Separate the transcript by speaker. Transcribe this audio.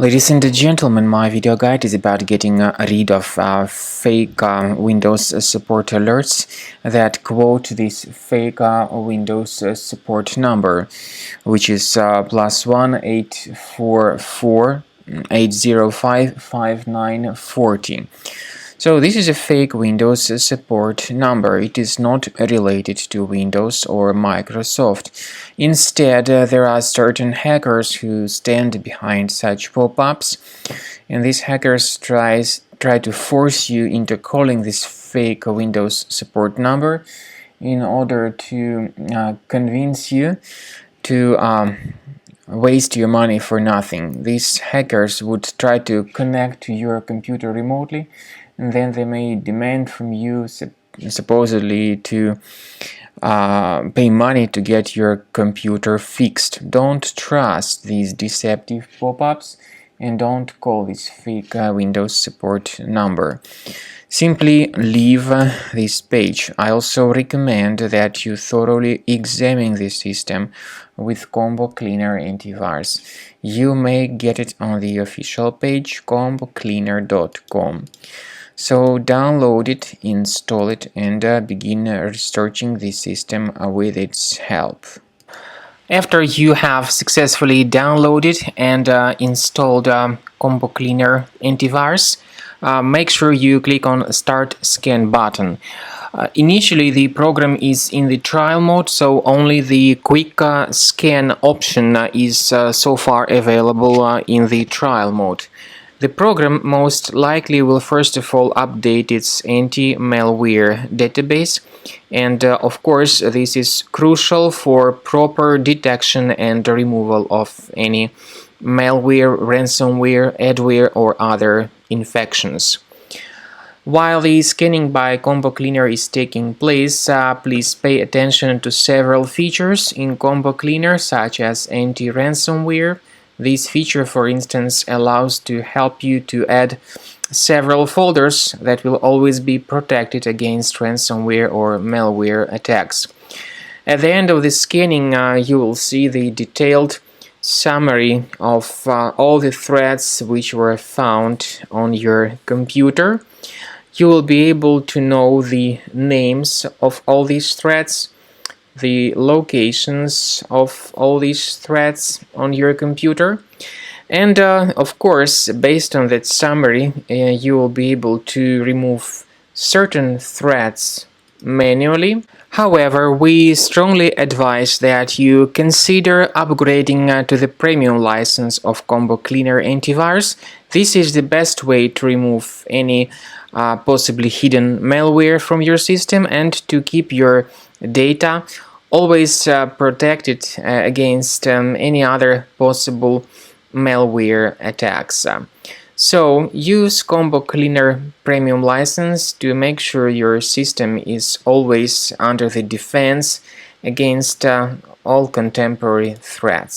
Speaker 1: Ladies and gentlemen, my video guide is about getting rid of fake Windows support alerts that quote this fake Windows support number, which is +1 844 805 5940. So this is a fake Windows support number. It is not related to Windows or Microsoft. Instead, there are certain hackers who stand behind such pop-ups, and these hackers try to force you into calling this fake Windows support number in order to convince you to waste your money for nothing. These hackers would try to connect to your computer remotely, and then they may demand from you supposedly to pay money to get your computer fixed. Don't trust these deceptive pop-ups and don't call this fake Windows support number. Simply leave this page. I also recommend that you thoroughly examine this system with Combo Cleaner Antivirus. You may get it on the official page combocleaner.com. So download it, install it, and begin researching the system with its help. After you have successfully downloaded and installed Combo Cleaner Antivirus, make sure you click on Start Scan button. Initially, the program is in the trial mode, so only the quick scan option is so far available in the trial mode. The program most likely will first of all update its anti-malware database, and of course this is crucial for proper detection and removal of any malware, ransomware, adware or other infections. While the scanning by Combo Cleaner is taking place, please pay attention to several features in Combo Cleaner, such as anti-ransomware. This feature, for instance, allows to help you to add several folders that will always be protected against ransomware or malware attacks. At the end of the scanning, you will see the detailed summary of all the threads which were found on your computer. You will be able to know the names of all these threads, the locations of all these threads on your computer, and of course, based on that summary, you will be able to remove certain threads manually. However, we strongly advise that you consider upgrading to the premium license of Combo Cleaner Antivirus. This is the best way to remove any possibly hidden malware from your system and to keep your data always protected against any other possible malware attacks. So use Combo Cleaner Premium license to make sure your system is always under the defense against all contemporary threats.